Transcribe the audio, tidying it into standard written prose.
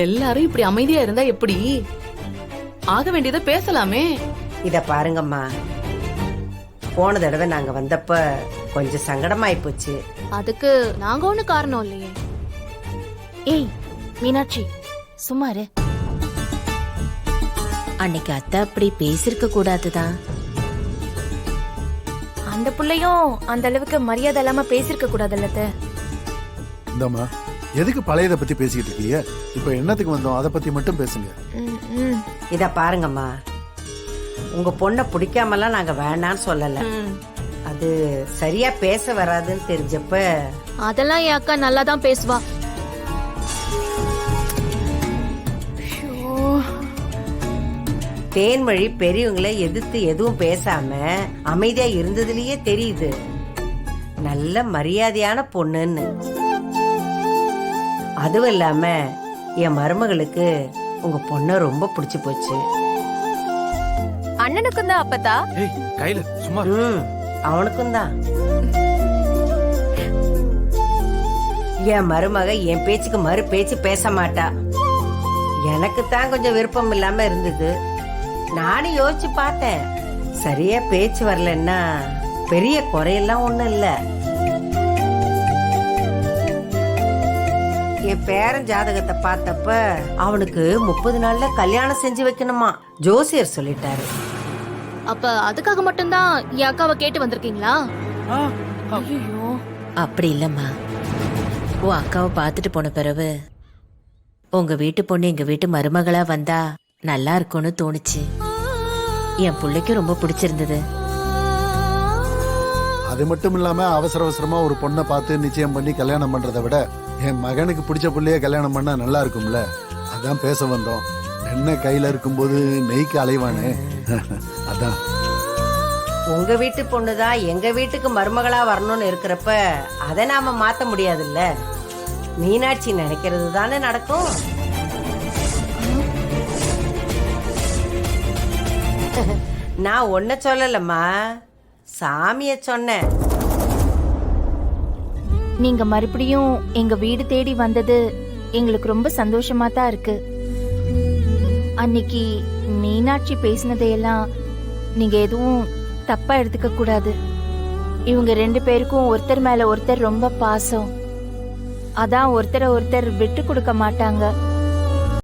எல்லாரும் இப்படி அமைதியா இருந்தா எப்படி? ஆக வேண்டியதை பேசலாமே. இத பாருங்கம்மா, போன தடவை நாங்க வந்தப்ப கொஞ்சம் சங்கடமாயி போச்சு. அதுக்கு நாங்க ஒண்ணு காரணம் இல்லையே. ஏய் மீனாட்சி, சும்மாரு. அன்னைக்கு அத்தை அப்படி பேசிருக்க கூடாதுதான். அந்த புள்ளையும் அந்த அளவுக்கு மரியாதை இல்லாம பேசிருக்க கூடாதுல்ல. இந்தம்மா, எதுக்கு பழையதை பத்தி பேசிக்கிட்டு இருக்கீங்க? இப்ப என்னத்துக்கு வந்தோம், அதை பத்தி மட்டும் பேசுங்க. இத பாருங்கம்மா, உங்க பொண்ண பிடிக்காமலாம் நாங்க வேணான்னு சொல்லல. அது சரியா பேச வராதுன்னு தெரிஞ்சப்ப அதெல்லாம் என் அக்கா நல்லா தான் பேசுவா. தேன்மொழி பெரியவங்களை எதிர்த்து எதுவும் பேசாம அமைதியா இருந்ததுலயே தெரியுது நல்ல மரியாதையான பொண்ணுன்னு. அதுவும் இல்லாம என் மருமகளுக்கு உங்க பொண்ண ரொம்ப பிடிச்சு போச்சு. அண்ணனுக்கும் தான் அப்பதா. ஏய் கையில சும்மா. அவனுக்கும் தான். என் மருமக என் பேச்சுக்கு மறு பேச்சு பேச மாட்டா. எனக்கு தான் கொஞ்சம் விருப்பம் இல்லாம இருந்தது. நானும் யோசிச்சு பார்த்தேன். சரியா பேச்சு வரலன்னா பெரிய குறையெல்லாம் ஒண்ணும் இல்ல. என் பேரன் ஜாதகத்தை பார்த்தப்ப அவனுக்கு 30 நாள்ல கல்யாணம் செஞ்சு வைக்கணுமா ஜோசியர் சொல்லிட்டாரு. அப்ப அதுக்காக மட்டும்தான் என் அக்காவை கேட்டு வந்திருக்கீங்களா? ஐயோ, அப்படி இல்லம்மா. உன் அக்காவை பார்த்துட்டு போன பிறகு உங்க வீட்டு பொண்ணு எங்க வீட்டு மருமகளா வந்தா நல்லா இருக்கும்னு தோணுச்சு. என் பிள்ளைக்கு ரொம்ப பிடிச்சிருந்தது. அது மட்டும் இல்லாம அவசர அவசரமா ஒரு பொண்ணை பார்த்து நிச்சயம் பண்ணி கல்யாணம் பண்றதை விட என் மகனுக்கு பிடிச்ச பிள்ளைய கல்யாணம் பண்ணா நல்லா இருக்கும்ல. அதான் பேச வந்தோம். என்ன கையில இருக்கும்போது நெய்க்கு அலைவானே, அதான். உங்க வீட்டு பொண்ணுதான் எங்க வீட்டுக்கு மருமகளா வரணும்னு இருக்கிறப்ப அதை நாம மாத்த முடியாதுல்ல. மீனாட்சி நினைக்கிறது தானே நடக்கும். நான் ஒன்ன சொல்லலம்மா, சாமிய சொன்னேன். நீங்க மறுபடியும் எங்க வீடு தேடி வந்தது எங்களுக்கு ரொம்ப சந்தோஷமா தான் இருக்கு. அன்னைக்கு மீனாட்சி பேசினதையெல்லாம் நீங்க எதுவும் தப்பா எடுத்துக்க கூடாது. இவங்க 2 பேருக்கும் ஒருத்தர் மேல ஒருத்தர் ரொம்ப பாசம். அதான் ஒருத்தரை ஒருத்தர் விட்டு கொடுக்க மாட்டாங்க.